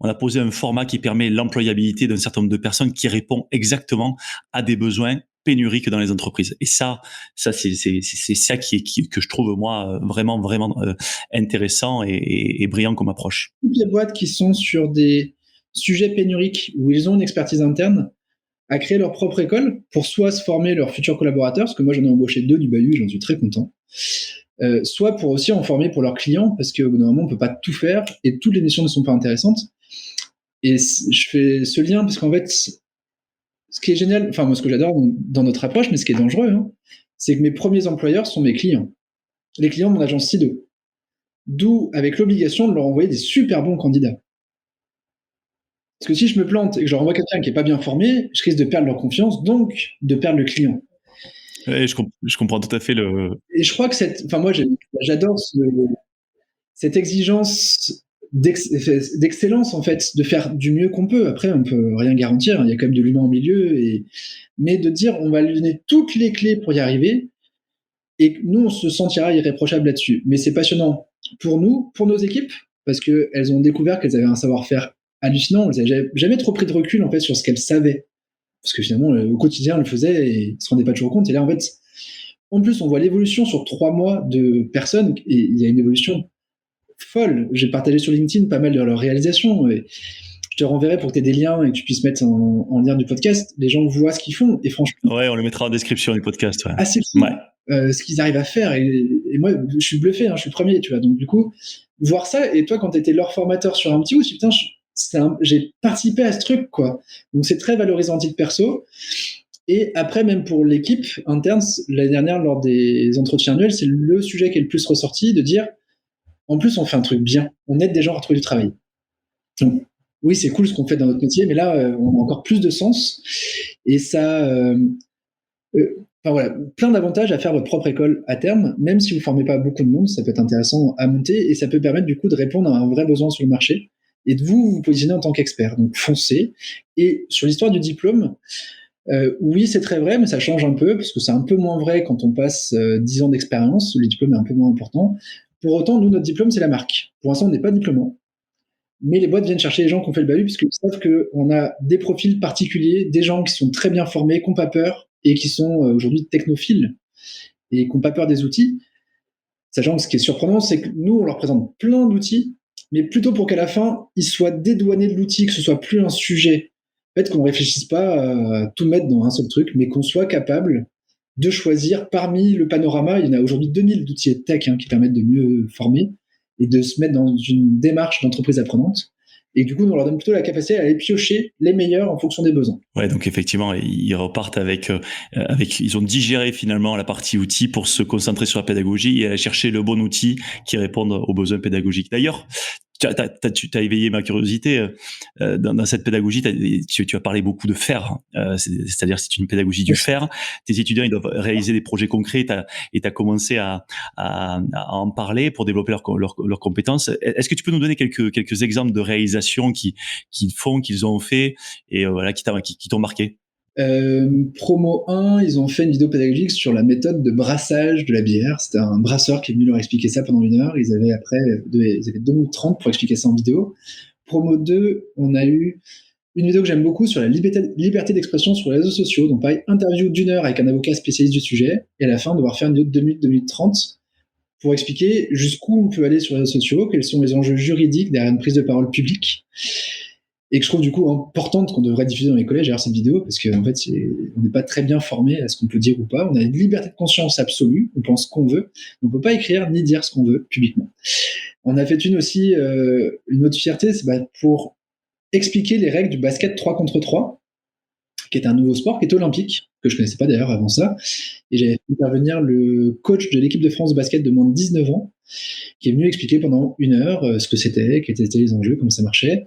a posé un format qui permet l'employabilité d'un certain nombre de personnes qui répond exactement à des besoins pénuriques dans les entreprises. Et ça c'est ça que je trouve moi vraiment intéressant et brillant comme approche. Toutes les boîtes qui sont sur des sujets pénuriques où ils ont une expertise interne à créer leur propre école pour soit se former leurs futurs collaborateurs, parce que moi j'en ai embauché 2 du bahut, j'en suis très content. Soit pour aussi en former pour leurs clients, parce qu'au bout d'un moment, on peut pas tout faire et toutes les missions ne sont pas intéressantes. Et je fais ce lien parce qu'en fait, ce qui est génial, enfin moi ce que j'adore dans notre approche, mais ce qui est dangereux, c'est que mes premiers employeurs sont mes clients. Les clients de mon agence C2. D'où avec l'obligation de leur envoyer des super bons candidats. Parce que si je me plante et que je leur envoie quelqu'un qui est pas bien formé, je risque de perdre leur confiance, donc de perdre le client. Ouais, je comprends tout à fait le. Et je crois que moi j'adore cette exigence d'excellence en fait, de faire du mieux qu'on peut. Après, on peut rien garantir, il y a quand même de l'humain au milieu, mais de dire on va lui donner toutes les clés pour y arriver, et nous on se sentira irréprochable là-dessus. Mais c'est passionnant pour nous, pour nos équipes, parce qu'elles ont découvert qu'elles avaient un savoir-faire hallucinant. Elles n'avaient jamais trop pris de recul en fait sur ce qu'elles savaient. Parce que finalement, au quotidien, elles le faisaient et elles se rendaient pas toujours compte. Et là, en fait, en plus, on voit l'évolution sur 3 mois de personnes et il y a une évolution folle. J'ai partagé sur LinkedIn pas mal de leurs réalisations et je te renverrai pour que tu aies des liens et que tu puisses mettre en lien du podcast. Les gens voient ce qu'ils font et franchement. Ouais, on le mettra en description du podcast. Ouais. Assez fou. Ouais. Ce qu'ils arrivent à faire et moi, je suis bluffé, je suis le premier, tu vois. Donc, du coup, voir ça et toi, quand tu étais leur formateur sur un petit bout, tu dis putain, j'ai participé à ce truc, quoi. Donc c'est très valorisant en titre perso. Et après, même pour l'équipe interne, l'année dernière, lors des entretiens annuels, c'est le sujet qui est le plus ressorti, de dire, en plus, on fait un truc bien. On aide des gens à trouver du travail. Donc, oui, c'est cool ce qu'on fait dans notre métier, mais là, on a encore plus de sens. Et ça... voilà, plein d'avantages à faire votre propre école à terme, même si vous ne formez pas beaucoup de monde, ça peut être intéressant à monter et ça peut permettre du coup de répondre à un vrai besoin sur le marché et de vous positionner en tant qu'expert. Donc foncez. Et sur l'histoire du diplôme, oui, c'est très vrai, mais ça change un peu, parce que c'est un peu moins vrai quand on passe 10 ans d'expérience, le diplôme est un peu moins important. Pour autant, nous, notre diplôme, c'est la marque. Pour l'instant, on n'est pas diplômant, mais les boîtes viennent chercher les gens qui ont fait le bahut, puisqu'ils savent qu'on a des profils particuliers, des gens qui sont très bien formés, qui n'ont pas peur, et qui sont aujourd'hui technophiles, et qui n'ont pas peur des outils. Sachant que ce qui est surprenant, c'est que nous, on leur présente plein d'outils, mais plutôt pour qu'à la fin, ils soient dédouanés de l'outil, que ce soit plus un sujet. En fait, qu'on ne réfléchisse pas à tout mettre dans un seul truc, mais qu'on soit capable de choisir parmi le panorama. Il y en a aujourd'hui 2000 d'outils tech qui permettent de mieux former et de se mettre dans une démarche d'entreprise apprenante. Et du coup, on leur donne plutôt la capacité à aller piocher les meilleurs en fonction des besoins. Ouais, donc effectivement, ils repartent avec, ils ont digéré finalement la partie outils pour se concentrer sur la pédagogie et aller chercher le bon outil qui réponde aux besoins pédagogiques. D'ailleurs, tu as éveillé ma curiosité dans cette pédagogie. Tu as parlé beaucoup de faire, c'est-à-dire c'est une pédagogie du faire. Tes étudiants, ils doivent réaliser des projets concrets et tu as commencé à en parler pour développer leurs compétences. Est-ce que tu peux nous donner quelques exemples de réalisations qu'ils ont fait et voilà, qui t'ont marqué? Promo 1, ils ont fait une vidéo pédagogique sur la méthode de brassage de la bière. C'était un brasseur qui est venu leur expliquer ça pendant 1 heure. Ils avaient 2 minutes 30 pour expliquer ça en vidéo. Promo 2, on a eu une vidéo que j'aime beaucoup sur la liberté d'expression sur les réseaux sociaux. Donc pareil, interview d'1 heure avec un avocat spécialiste du sujet. Et à la fin, devoir faire une vidéo de 2 minutes, 2 minutes 30 pour expliquer jusqu'où on peut aller sur les réseaux sociaux, quels sont les enjeux juridiques derrière une prise de parole publique. Et que je trouve du coup importante qu'on devrait diffuser dans les collèges cette vidéo, parce qu'en fait, on n'est pas très bien formé à ce qu'on peut dire ou pas. On a une liberté de conscience absolue, on pense ce qu'on veut, mais on peut pas écrire ni dire ce qu'on veut publiquement. On a fait une aussi, une autre fierté, c'est pour expliquer les règles du basket 3 contre 3, qui est un nouveau sport, qui est olympique, que je connaissais pas d'ailleurs avant ça. Et j'avais fait intervenir le coach de l'équipe de France de basket de moins de 19 ans, qui est venu expliquer pendant 1 heure ce que c'était, quels étaient les enjeux, comment ça marchait.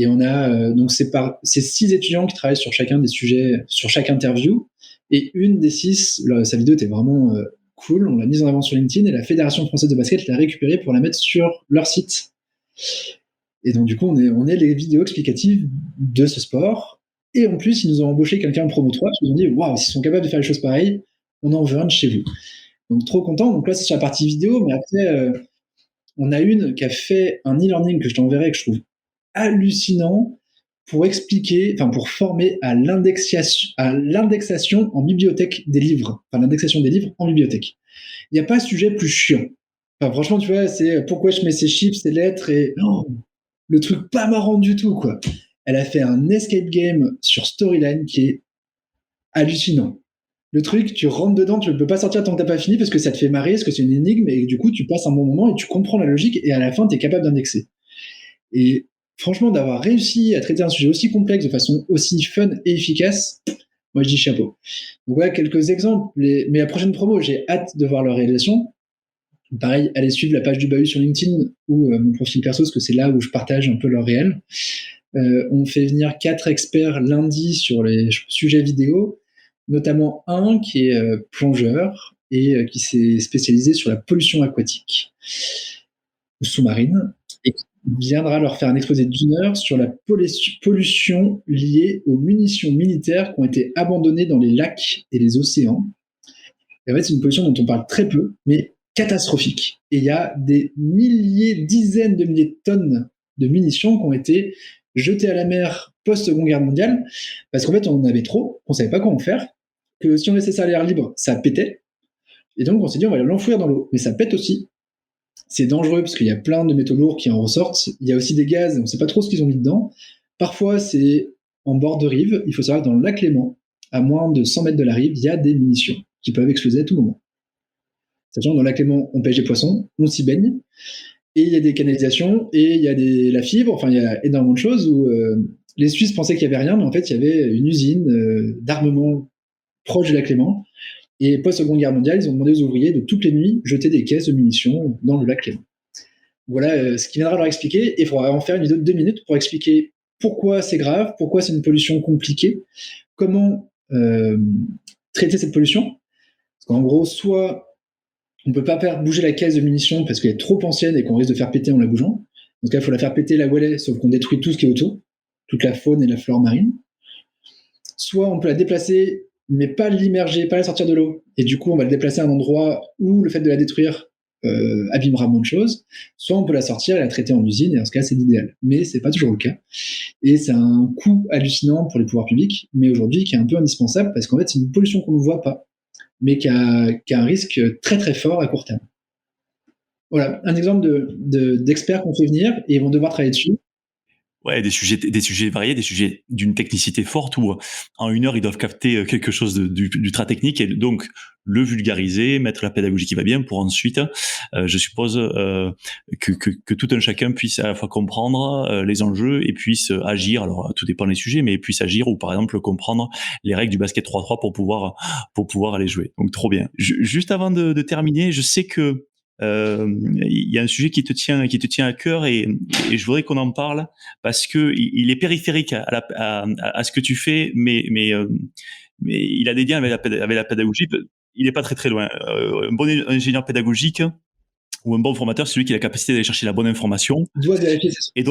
Et on a donc c'est 6 étudiants qui travaillent sur chacun des sujets, sur chaque interview. Et une des 6, sa vidéo était vraiment cool. On l'a mise en avant sur LinkedIn et la Fédération française de basket l'a récupérée pour la mettre sur leur site. Et donc du coup, on est les vidéos explicatives de ce sport. Et en plus, ils nous ont embauché quelqu'un en promo 3 qui nous ont dit waouh, s'ils sont capables de faire les choses pareilles, on en veut un de chez vous. Donc trop content. Donc là, c'est sur la partie vidéo, mais après, on a une qui a fait un e-learning que je t'enverrai, que je trouve hallucinant pour expliquer, pour former à l'indexation en bibliothèque des livres, l'indexation des livres en bibliothèque. Il n'y a pas de sujet plus chiant. Franchement, tu vois, c'est pourquoi je mets ces chiffres, ces lettres et le truc pas marrant du tout, quoi. Elle a fait un escape game sur Storyline qui est hallucinant. Le truc, tu rentres dedans, tu ne peux pas sortir tant que t'as pas fini parce que ça te fait marrer, parce que c'est une énigme et du coup, tu passes un bon moment et tu comprends la logique et à la fin, tu es capable d'indexer. Et franchement, d'avoir réussi à traiter un sujet aussi complexe de façon aussi fun et efficace, moi je dis chapeau. Donc voilà quelques exemples, mais la prochaine promo, j'ai hâte de voir leur réalisation. Pareil, allez suivre la page du Bahut sur LinkedIn ou mon profil perso, parce que c'est là où je partage un peu leur réel. On fait venir 4 experts lundi sur les sujets vidéo, notamment un qui est plongeur et qui s'est spécialisé sur la pollution aquatique ou sous-marine, et qui viendra leur faire un exposé d'1 heure sur la pollution liée aux munitions militaires qui ont été abandonnées dans les lacs et les océans. Et en fait, c'est une pollution dont on parle très peu, mais catastrophique. Et il y a des dizaines de milliers de tonnes de munitions qui ont été jetées à la mer post-Seconde Guerre mondiale, parce qu'en fait, on en avait trop, on savait pas quoi en faire, que si on laissait ça à l'air libre, ça pétait. Et donc, on s'est dit, on va l'enfouir dans l'eau. Mais ça pète aussi. C'est dangereux parce qu'il y a plein de métaux lourds qui en ressortent. Il y a aussi des gaz, on ne sait pas trop ce qu'ils ont mis dedans. Parfois, c'est en bord de rive. Il faut savoir que dans le lac Léman, à moins de 100 mètres de la rive, il y a des munitions qui peuvent exploser à tout moment. Sachant que dans le lac Léman, on pêche des poissons, on s'y baigne, et il y a des canalisations, et il y a la fibre, il y a énormément de choses où les Suisses pensaient qu'il n'y avait rien, mais en fait, il y avait une usine d'armement proche du lac Léman. Et post-Seconde Guerre mondiale, ils ont demandé aux ouvriers de toutes les nuits jeter des caisses de munitions dans le lac Léman. Voilà ce qui viendra leur expliquer, et il faudra en faire une vidéo de 2 minutes pour expliquer pourquoi c'est grave, pourquoi c'est une pollution compliquée, comment traiter cette pollution. Parce qu'en gros, soit on ne peut pas faire bouger la caisse de munitions parce qu'elle est trop ancienne et qu'on risque de faire péter en la bougeant. Donc là, il faut la faire péter la Wallet, sauf qu'on détruit tout ce qui est autour, toute la faune et la flore marine. Soit on peut la déplacer, mais pas l'immerger, pas la sortir de l'eau. Et du coup, on va le déplacer à un endroit où le fait de la détruire abîmera moins de choses. Soit on peut la sortir et la traiter en usine, et dans ce cas, c'est l'idéal. Mais c'est pas toujours le cas. Et c'est un coût hallucinant pour les pouvoirs publics, mais aujourd'hui qui est un peu indispensable parce qu'en fait, c'est une pollution qu'on ne voit pas, mais qui a un risque très très fort à court terme. Voilà, un exemple d'experts qu'on fait venir et ils vont devoir travailler dessus. Ouais, des sujets variés, des sujets d'une technicité forte où en 1 heure ils doivent capter quelque chose d'ultra technique et donc le vulgariser, mettre la pédagogie qui va bien pour ensuite, je suppose que tout un chacun puisse à la fois comprendre les enjeux et puisse agir. Alors tout dépend des sujets, mais puisse agir ou par exemple comprendre les règles du basket 3-3 pour pouvoir aller jouer. Donc trop bien. Juste avant de terminer, je sais que il y a un sujet qui te tient à cœur et je voudrais qu'on en parle parce que il est périphérique à ce que tu fais, mais il a des liens avec la pédagogie. Il est pas très très loin. Un bon ingénieur pédagogique ou un bon formateur, c'est celui qui a la capacité d'aller chercher la bonne information doit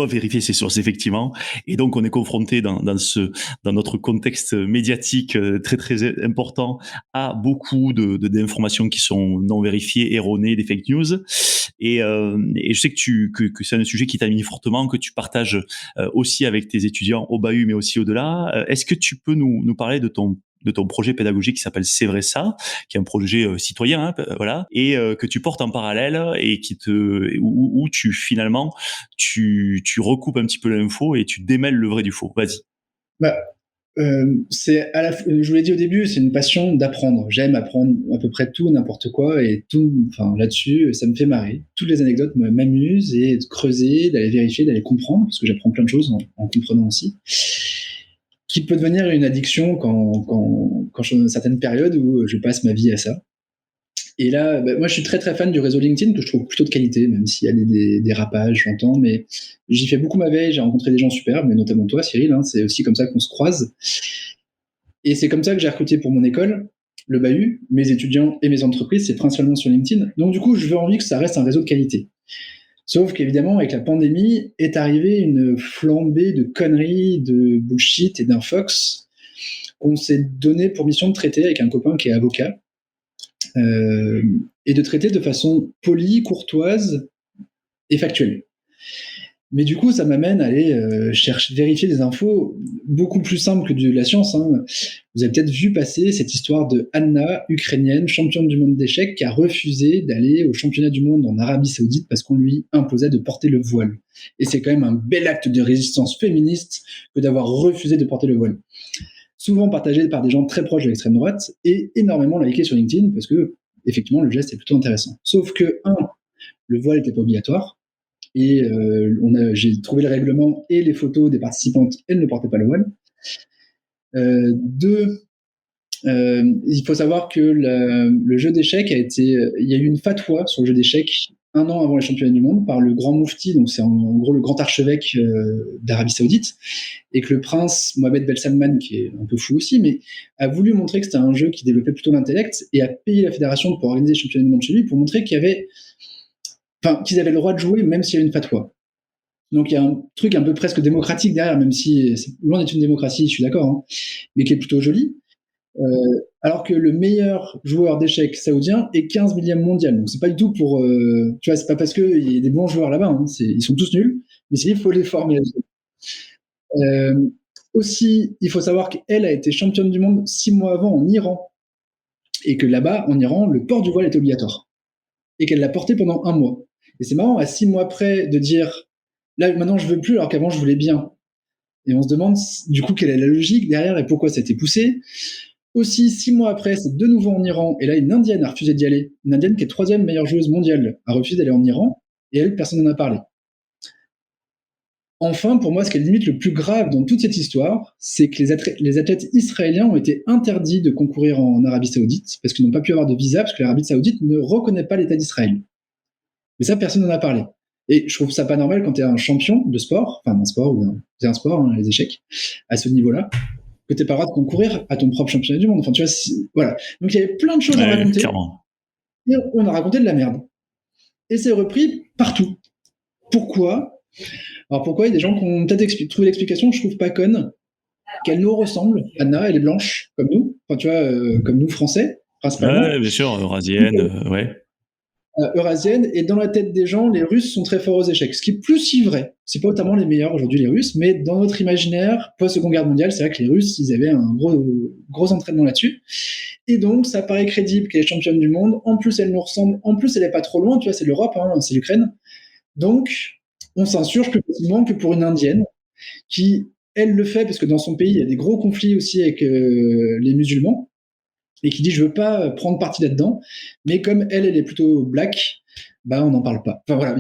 vérifier ses sources, effectivement. Et donc, on est confronté dans notre contexte médiatique très très important à beaucoup d'informations qui sont non vérifiées, erronées, des fake news. Et je sais que c'est un sujet qui t'anime fortement, que tu partages aussi avec tes étudiants au bahut, mais aussi au-delà. Est-ce que tu peux nous parler de ton projet pédagogique qui s'appelle C'est vrai ça, qui est un projet citoyen, voilà, et que tu portes en parallèle et où tu finalement tu recoupes un petit peu l'info et tu démêles le vrai du faux. Vas-y. Je vous l'ai dit au début, c'est une passion d'apprendre. J'aime apprendre à peu près tout, n'importe quoi, et tout. Enfin, là-dessus, ça me fait marrer. Toutes les anecdotes m'amusent, et de creuser, d'aller vérifier, d'aller comprendre, parce que j'apprends plein de choses en comprenant aussi, qui peut devenir une addiction quand je suis dans certaines périodes où je passe ma vie à ça. Et là, moi, je suis très très fan du réseau LinkedIn, que je trouve plutôt de qualité, même s'il y a des dérapages, j'entends, mais j'y fais beaucoup ma veille, j'ai rencontré des gens super, mais notamment toi, Cyril, c'est aussi comme ça qu'on se croise. Et c'est comme ça que j'ai recruté pour mon école, le bahut, mes étudiants et mes entreprises, c'est principalement sur LinkedIn. Donc du coup, je veux envie que ça reste un réseau de qualité. Sauf qu'évidemment, avec la pandémie, est arrivée une flambée de conneries, de bullshit et d'infox qu'on s'est donné pour mission de traiter avec un copain qui est avocat, et de traiter de façon polie, courtoise et factuelle. Mais du coup, ça m'amène à aller vérifier des infos beaucoup plus simples que de la science. Vous avez peut-être vu passer cette histoire de Anna, ukrainienne, championne du monde d'échecs, qui a refusé d'aller au championnat du monde en Arabie Saoudite parce qu'on lui imposait de porter le voile. Et c'est quand même un bel acte de résistance féministe que d'avoir refusé de porter le voile. Souvent partagé par des gens très proches de l'extrême droite et énormément liké sur LinkedIn parce que, effectivement, le geste est plutôt intéressant. Sauf que, le voile n'était pas obligatoire. Et j'ai trouvé le règlement et les photos des participantes, elles ne portaient pas le voile. 2, il faut savoir que le jeu d'échecs il y a eu une fatwa sur le jeu d'échecs 1 an avant les championnats du monde par le grand moufti, donc c'est en gros le grand archevêque d'Arabie Saoudite, et que le prince Mohammed Ben Salman, qui est un peu fou aussi, mais a voulu montrer que c'était un jeu qui développait plutôt l'intellect et a payé la fédération pour organiser les championnats du monde chez lui pour montrer qu'ils avaient le droit de jouer même s'il y a une fatwa. Donc il y a un truc un peu presque démocratique derrière, même si c'est loin d'être une démocratie, je suis d'accord, mais qui est plutôt joli. Alors que le meilleur joueur d'échecs saoudien est 15 millième mondial. Donc c'est pas du tout pour... tu vois, c'est pas parce qu'il y a des bons joueurs là-bas, ils sont tous nuls, mais il faut les former. Aussi, il faut savoir qu'elle a été championne du monde 6 mois avant en Iran. Et que là-bas, en Iran, le port du voile est obligatoire. Et qu'elle l'a porté pendant 1 mois. Et c'est marrant, à 6 mois près, de dire là, maintenant, je veux plus, alors qu'avant, je voulais bien. Et on se demande, du coup, quelle est la logique derrière et pourquoi ça a été poussé. Aussi, 6 mois après, c'est de nouveau en Iran. Et là, une Indienne a refusé d'y aller. Une Indienne qui est 3e meilleure joueuse mondiale a refusé d'aller en Iran. Et elle, personne n'en a parlé. Enfin, pour moi, ce qui est limite le plus grave dans toute cette histoire, c'est que les athlètes israéliens ont été interdits de concourir en Arabie Saoudite parce qu'ils n'ont pas pu avoir de visa parce que l'Arabie Saoudite ne reconnaît pas l'État d'Israël. Mais ça, personne n'en a parlé. Et je trouve ça pas normal quand tu es un champion de sport, enfin d'un sport, c'est un sport, les échecs, à ce niveau-là, que tu n'aies pas le droit de concourir à ton propre championnat du monde. Enfin, tu vois, voilà. Donc il y avait plein de choses à raconter. Clairement. Et on a raconté de la merde. Et c'est repris partout. Pourquoi ? Alors pourquoi il y a des gens qui ont peut-être trouvé l'explication, je trouve pas conne, qu'elle nous ressemble. Anna, elle est blanche, comme nous. Enfin, tu vois, comme nous, Français, principalement. Ouais, bien sûr, eurasienne, ouais. Eurasienne, et dans la tête des gens, les Russes sont très forts aux échecs. Ce qui est plus si vrai. C'est pas notamment les meilleurs aujourd'hui, les Russes, mais dans notre imaginaire, post-Seconde Guerre mondiale, c'est vrai que les Russes, ils avaient un gros entraînement là-dessus. Et donc, ça paraît crédible qu'elle est championne du monde. En plus, elle nous ressemble. En plus, elle est pas trop loin, tu vois, c'est l'Europe, c'est l'Ukraine. Donc, on s'insurge plus facilement que pour une Indienne qui, elle, le fait parce que dans son pays, il y a des gros conflits aussi avec les musulmans, et qui dit je veux pas prendre parti là-dedans, mais comme elle est plutôt black, on n'en parle pas. Enfin voilà,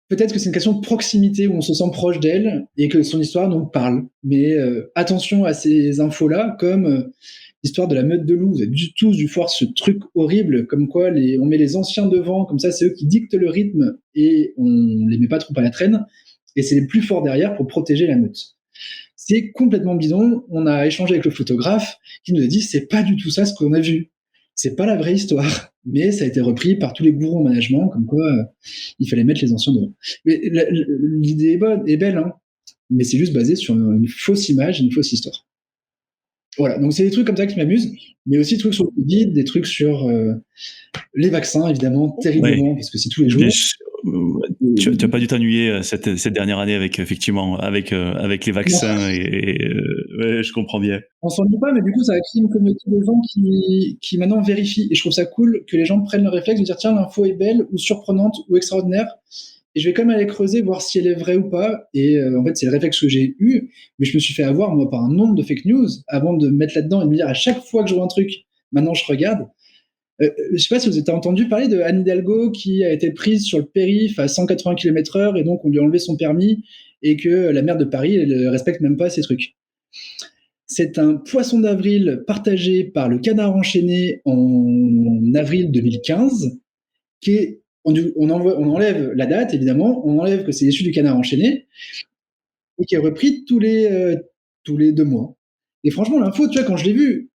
peut-être que c'est une question de proximité où on se sent proche d'elle et que son histoire nous parle. Mais attention à ces infos-là, comme l'histoire de la meute de loups. Vous avez tous dû voir ce truc horrible, comme quoi on met les anciens devant, comme ça c'est eux qui dictent le rythme et on les met pas trop à la traîne. Et c'est les plus forts derrière pour protéger la meute. C'est complètement bidon. On a échangé avec le photographe qui nous a dit c'est pas du tout ça ce qu'on a vu. C'est pas la vraie histoire. Mais ça a été repris par tous les gourous en management, comme quoi il fallait mettre les anciens devant. Mais l'idée est belle, hein, mais c'est juste basé sur une fausse image, une fausse histoire. Voilà, donc c'est des trucs comme ça qui m'amusent, mais aussi des trucs sur le Covid, des trucs sur les vaccins, évidemment, terriblement, parce que c'est tous les jours. Tu n'as pas dû t'ennuyer cette dernière année avec les vaccins ouais, je comprends bien. On s'ennuie pas, mais du coup ça a créé une communauté de gens qui maintenant vérifient, et je trouve ça cool que les gens prennent le réflexe de dire tiens, l'info est belle ou surprenante ou extraordinaire, et je vais quand même aller creuser, voir si elle est vraie ou pas. Et en fait c'est le réflexe que j'ai eu, mais je me suis fait avoir moi par un nombre de fake news avant de me mettre là-dedans et de me dire à chaque fois que je vois un truc, maintenant je regarde. Je sais pas si vous avez entendu parler de Anne Hidalgo qui a été prise sur le périph' à 180 km/h et donc on lui a enlevé son permis et que la maire de Paris elle respecte même pas ces trucs. C'est un poisson d'avril partagé par le Canard enchaîné en avril 2015 qui est on enlève la date évidemment, on enlève que c'est issu du Canard enchaîné et qui est repris tous les 2 mois. Et franchement l'info, tu vois, quand je l'ai vu,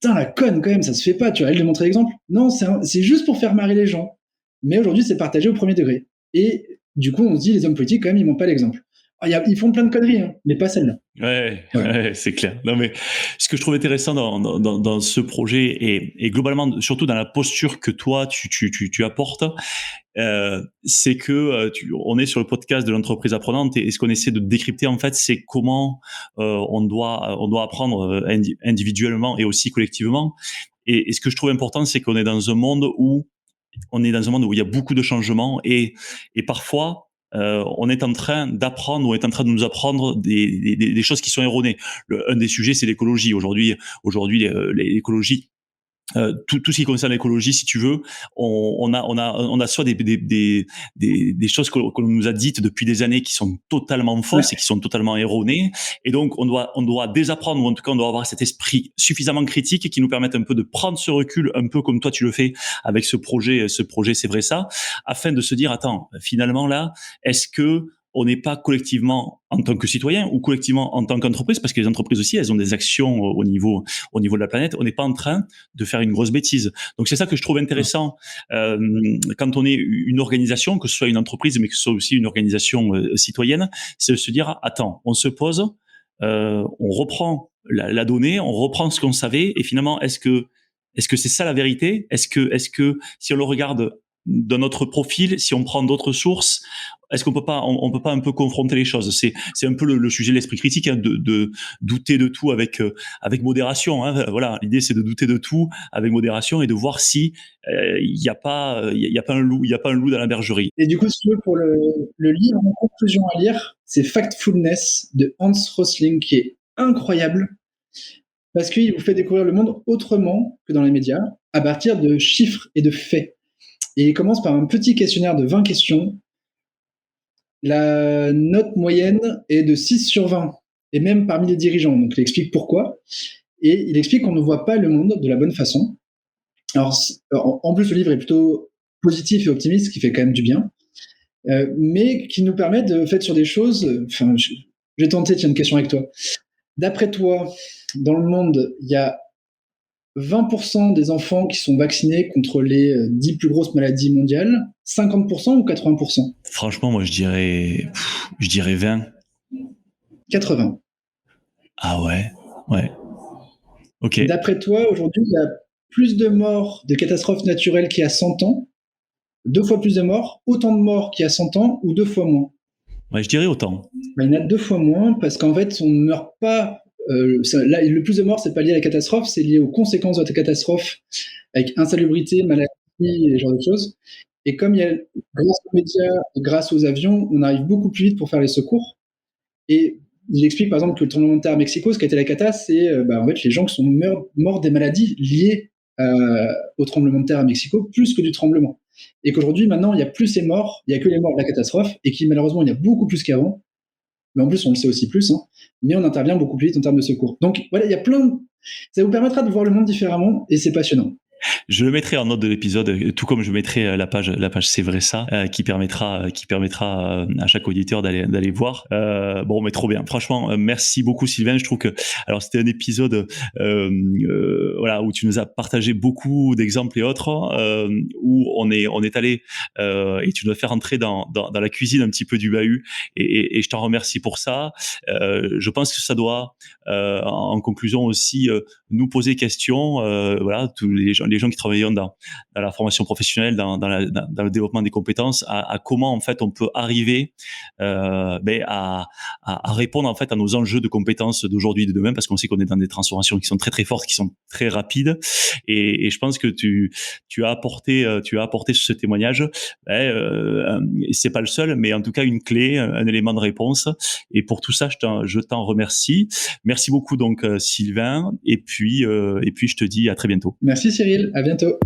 putain, la conne, quand même, ça se fait pas, tu vois, elle de montrer l'exemple. Non, c'est juste pour faire marrer les gens. Mais aujourd'hui, c'est partagé au premier degré. Et du coup, on se dit, les hommes politiques, quand même, ils montrent pas l'exemple. Ils font plein de conneries, hein, mais pas celle-là. Ouais, c'est clair. Non, mais ce que je trouve intéressant dans ce projet et globalement, surtout dans la posture que toi, tu apportes, c'est que on est sur le podcast de l'entreprise apprenante et ce qu'on essaie de décrypter, en fait, c'est comment on doit apprendre individuellement et aussi collectivement. Et ce que je trouve important, c'est qu'on est dans un monde où il y a beaucoup de changements et parfois on est en train d'apprendre, on est en train de nous apprendre des choses qui sont erronées. Un des sujets, c'est l'écologie. Aujourd'hui, l'écologie, tout ce qui concerne l'écologie, si tu veux, on a soit des choses qu'on nous a dites depuis des années qui sont totalement fausses et qui sont totalement erronées, et donc on doit désapprendre, ou en tout cas on doit avoir cet esprit suffisamment critique qui nous permette un peu de prendre ce recul, un peu comme toi tu le fais avec ce projet c'est vrai ça, afin de se dire attends, finalement là, est-ce que on n'est pas collectivement en tant que citoyen ou collectivement en tant qu'entreprise, parce que les entreprises aussi, elles ont des actions au niveau de la planète, on n'est pas en train de faire une grosse bêtise. Donc c'est ça que je trouve intéressant quand on est une organisation, que ce soit une entreprise, mais que ce soit aussi une organisation citoyenne, c'est de se dire, attends, on se pose, on reprend la donnée, on reprend ce qu'on savait, et finalement, est-ce que c'est ça la vérité ? Est-ce que si on le regarde d'un autre profil, si on prend d'autres sources, est-ce qu'on peut pas, on peut pas un peu confronter les choses ? C'est un peu le sujet de l'esprit critique, hein, de douter de tout avec modération. Hein, voilà, l'idée c'est de douter de tout avec modération et de voir si il y a pas un loup dans la bergerie. Et du coup, si tu veux, pour le livre en conclusion à lire, c'est Factfulness de Hans Rosling, qui est incroyable parce qu'il vous fait découvrir le monde autrement que dans les médias, à partir de chiffres et de faits. Et il commence par un petit questionnaire de 20 questions. La note moyenne est de 6 sur 20, et même parmi les dirigeants. Donc il explique pourquoi. Et il explique qu'on ne voit pas le monde de la bonne façon. Alors, en plus, le livre est plutôt positif et optimiste, ce qui fait quand même du bien, mais qui nous permet de faire sur des choses... Enfin, je vais tenter, tiens, une question avec toi. D'après toi, dans le monde, il y a 20% des enfants qui sont vaccinés contre les 10 plus grosses maladies mondiales, 50% ou 80%? Franchement, moi, je dirais 20. 80. Ah ouais. Ok. D'après toi, aujourd'hui, il y a plus de morts de catastrophes naturelles qu'il y a 100 ans, 2 fois plus de morts, autant de morts qu'il y a 100 ans ou 2 fois moins? Ouais, je dirais autant. Il y en a 2 fois moins parce qu'en fait, on ne meurt pas. Là, le plus de morts, c'est pas lié à la catastrophe, c'est lié aux conséquences de la catastrophe, avec insalubrité, maladie et ce genre de choses. Et comme il y a, grâce aux médias et grâce aux avions, on arrive beaucoup plus vite pour faire les secours. Et il explique par exemple que le tremblement de terre à Mexico, ce qui a été la cata, c'est en fait les gens qui sont morts des maladies liées au tremblement de terre à Mexico, plus que du tremblement. Et qu'aujourd'hui, maintenant, il n'y a plus ces morts, il n'y a que les morts de la catastrophe, et qui malheureusement, il y a beaucoup plus qu'avant. mais en plus, on le sait aussi plus, hein, mais on intervient beaucoup plus vite en termes de secours. Donc voilà, il y a ça vous permettra de voir le monde différemment et c'est passionnant. Je le mettrai en note de l'épisode, tout comme je mettrai la page C'est vrai ça, qui permettra à chaque auditeur d'aller voir. Bon, mais trop bien. Franchement, merci beaucoup Sylvain. Je trouve que alors c'était un épisode voilà où tu nous as partagé beaucoup d'exemples et autres, où on est allé et tu nous as fait rentrer dans la cuisine un petit peu du bahut et je t'en remercie pour ça. Je pense que ça doit en conclusion aussi nous poser question. Voilà, tous les gens qui travaillent dans la formation professionnelle, dans le développement des compétences, à comment en fait on peut arriver à répondre en fait à nos enjeux de compétences d'aujourd'hui et de demain, parce qu'on sait qu'on est dans des transformations qui sont très très fortes, qui sont très rapides, et je pense que tu as apporté sur ce témoignage, c'est pas le seul, mais en tout cas une clé, un élément de réponse, et pour tout ça je t'en remercie. Merci beaucoup donc Sylvain, et puis je te dis à très bientôt. Merci Cyril, à bientôt.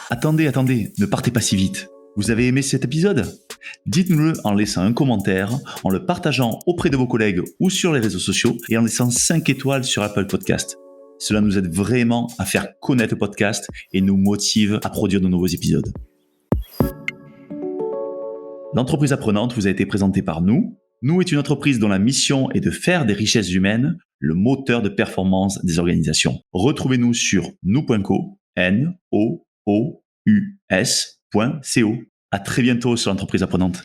Attendez, ne partez pas si vite. Vous avez aimé cet épisode ? Dites-nous-le en laissant un commentaire, en le partageant auprès de vos collègues ou sur les réseaux sociaux et en laissant 5 étoiles sur Apple Podcast. Cela nous aide vraiment à faire connaître le podcast et nous motive à produire de nouveaux épisodes. L'entreprise apprenante vous a été présentée par nous. Nous est une entreprise dont la mission est de faire des richesses humaines le moteur de performance des organisations. Retrouvez-nous sur nous.co, nous.co. À très bientôt sur l'entreprise apprenante.